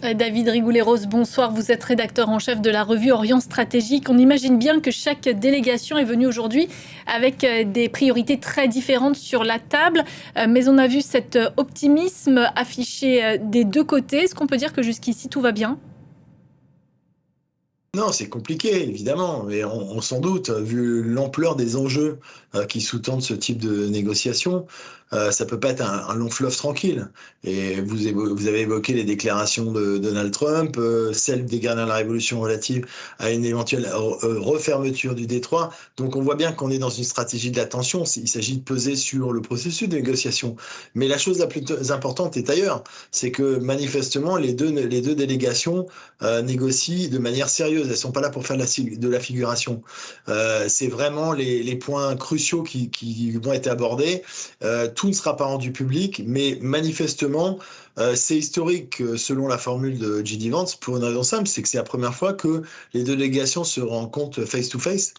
David Rigoulet-Rose, bonsoir. Vous êtes rédacteur en chef de la revue Orient Stratégique. On imagine bien que chaque délégation est venue aujourd'hui avec des priorités très différentes sur la table. Mais on a vu cet optimisme affiché des deux côtés. Est-ce qu'on peut dire que jusqu'ici tout va bien ? Non, c'est compliqué, évidemment, et on s'en doute, vu l'ampleur des enjeux qui sous-tendent ce type de négociation, ça peut pas être un long fleuve tranquille. Et vous avez évoqué les déclarations de Donald Trump, celles des gardiens de la Révolution relatives à une éventuelle refermeture du Détroit. Donc on voit bien qu'on est dans une stratégie de la tension. Il s'agit de peser sur le processus de négociation. Mais la chose la plus importante est ailleurs. C'est que manifestement, les deux délégations négocient de manière sérieuse. Elles sont pas là pour faire de la figuration. C'est vraiment les points cruciaux qui vont être abordés. Tout ne sera pas rendu public, mais manifestement, c'est historique selon la formule de J.D. Vance pour une raison simple, c'est que c'est la première fois que les deux délégations se rencontrent face-to-face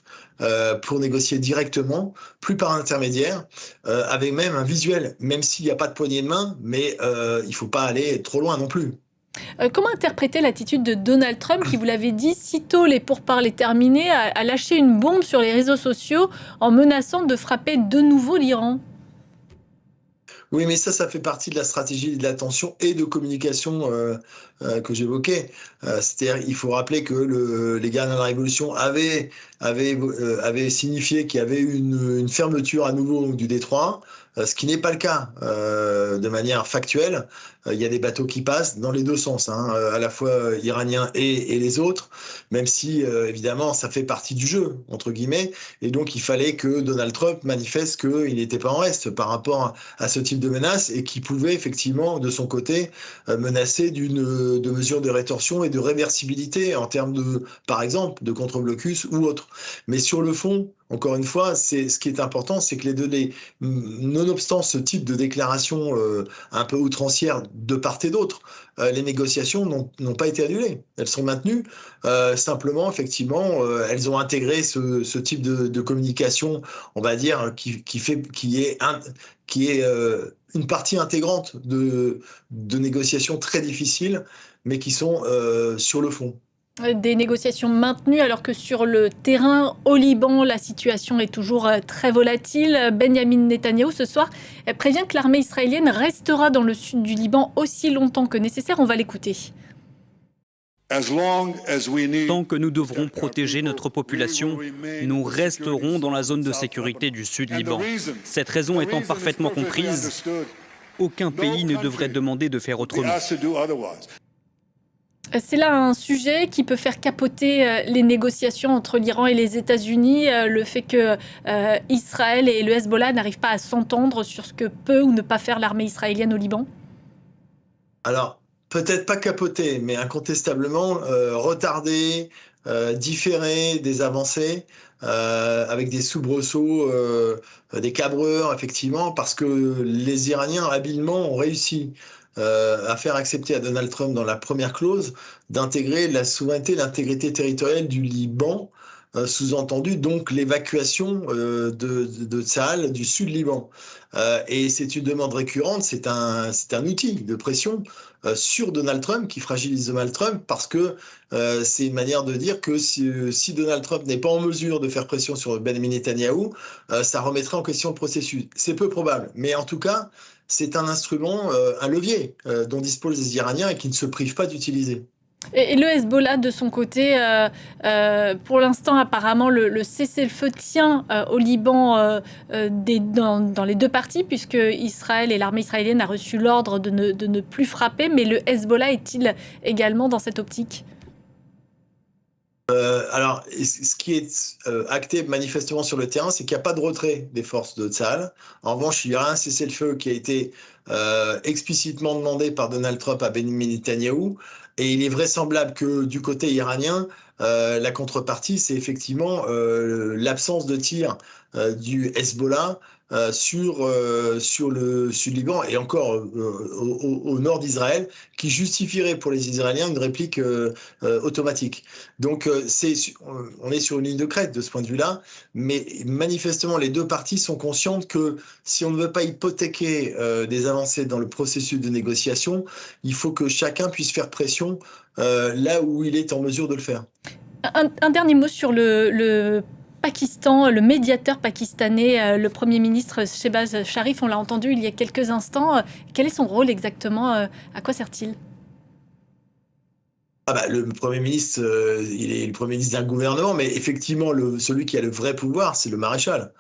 pour négocier directement, plus par intermédiaire, avec même un visuel, même s'il n'y a pas de poignée de main, mais il faut pas aller trop loin non plus. Comment interpréter l'attitude de Donald Trump qui, vous l'avez dit, sitôt les pourparlers terminés, a lâché une bombe sur les réseaux sociaux en menaçant de frapper de nouveau l'Iran ? Oui, mais ça fait partie de la stratégie de l'attention et de communication que j'évoquais. C'est-à-dire, il faut rappeler que les gardiens de la Révolution avaient signifié qu'il y avait une fermeture à nouveau du détroit, ce qui n'est pas le cas de manière factuelle. Il y a des bateaux qui passent dans les deux sens, hein, à la fois iraniens et les autres, même si évidemment ça fait partie du jeu, entre guillemets, et donc il fallait que Donald Trump manifeste qu'il n'était pas en reste par rapport à ce type de menace et qui pouvait effectivement de son côté menacer de mesures de rétorsion et de réversibilité en termes de, par exemple, de contre-blocus ou autre. Mais sur le fond, encore une fois, ce qui est important, c'est que nonobstant ce type de déclaration un peu outrancière de part et d'autre, les négociations n'ont pas été annulées. Elles sont maintenues. Simplement, effectivement, elles ont intégré ce type de communication, on va dire, qui est une partie intégrante de négociations très difficiles, mais qui sont sur le fond. Des négociations maintenues alors que sur le terrain au Liban, la situation est toujours très volatile. Benyamin Netanyahou, ce soir, prévient que l'armée israélienne restera dans le sud du Liban aussi longtemps que nécessaire. On va l'écouter. Tant que nous devrons protéger notre population, nous resterons dans la zone de sécurité du Sud-Liban. Cette raison étant parfaitement comprise, aucun pays ne devrait demander de faire autrement. C'est là un sujet qui peut faire capoter les négociations entre l'Iran et les États-Unis, le fait que Israël et le Hezbollah n'arrivent pas à s'entendre sur ce que peut ou ne pas faire l'armée israélienne au Liban. Alors, peut-être pas capoter, mais incontestablement retarder, différer des avancées avec des soubresauts, des cabreurs, effectivement, parce que les Iraniens habilement ont réussi à faire accepter à Donald Trump dans la première clause d'intégrer la souveraineté, l'intégrité territoriale du Liban, sous-entendu donc l'évacuation de Tsahal du sud Liban. Et c'est une demande récurrente, c'est un outil de pression sur Donald Trump qui fragilise Donald Trump parce que c'est une manière de dire que si Donald Trump n'est pas en mesure de faire pression sur Benjamin Netanyahou, ça remettrait en question le processus. C'est peu probable, mais en tout cas, c'est un instrument, un levier dont disposent les Iraniens et qui ne se privent pas d'utiliser. Et le Hezbollah, de son côté, pour l'instant, apparemment, le cessez-le-feu tient au Liban dans les deux parties, puisque Israël et l'armée israélienne a reçu l'ordre de ne plus frapper. Mais le Hezbollah est-il également dans cette optique ? Alors, ce qui est acté manifestement sur le terrain, c'est qu'il n'y a pas de retrait des forces de Tsahal. En revanche, il y aura un cessez-le-feu qui a été explicitement demandé par Donald Trump à Benjamin Netanyahou. Et il est vraisemblable que du côté iranien, la contrepartie, c'est effectivement l'absence de tir du Hezbollah sur le sud-Liban et encore au nord d'Israël, qui justifierait pour les Israéliens une réplique automatique. Donc on est sur une ligne de crête de ce point de vue-là, mais manifestement les deux parties sont conscientes que si on ne veut pas hypothéquer des avancées dans le processus de négociation, il faut que chacun puisse faire pression là où il est en mesure de le faire. Un dernier mot sur le Pakistan, le médiateur pakistanais, le Premier ministre Shehbaz Sharif, on l'a entendu il y a quelques instants. Quel est son rôle exactement? À quoi sert-il? Le Premier ministre, il est le Premier ministre d'un gouvernement, mais effectivement, celui qui a le vrai pouvoir, c'est le maréchal,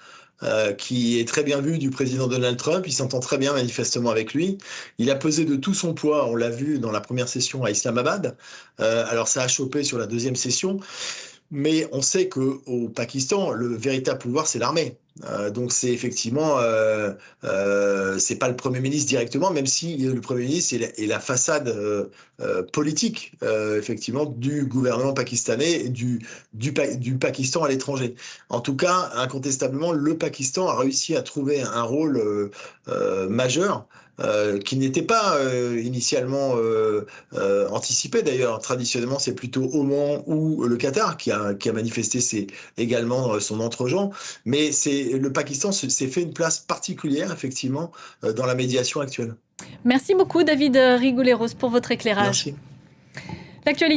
qui est très bien vu du président Donald Trump. Il s'entend très bien manifestement avec lui. Il a pesé de tout son poids, on l'a vu dans la première session à Islamabad. Alors ça a chopé sur la deuxième session. Mais on sait qu'au Pakistan, le véritable pouvoir, c'est l'armée. Donc c'est effectivement, c'est pas le Premier ministre directement, même si le Premier ministre est la façade politique, effectivement, du gouvernement pakistanais et du Pakistan à l'étranger. En tout cas, incontestablement, le Pakistan a réussi à trouver un rôle majeur. Qui n'était pas initialement anticipé d'ailleurs. Traditionnellement, c'est plutôt Oman ou le Qatar qui a manifesté également son entre-gens. Mais le Pakistan s'est fait une place particulière, effectivement, dans la médiation actuelle. Merci beaucoup, David Rigouleiros, pour votre éclairage. Merci. L'actualité.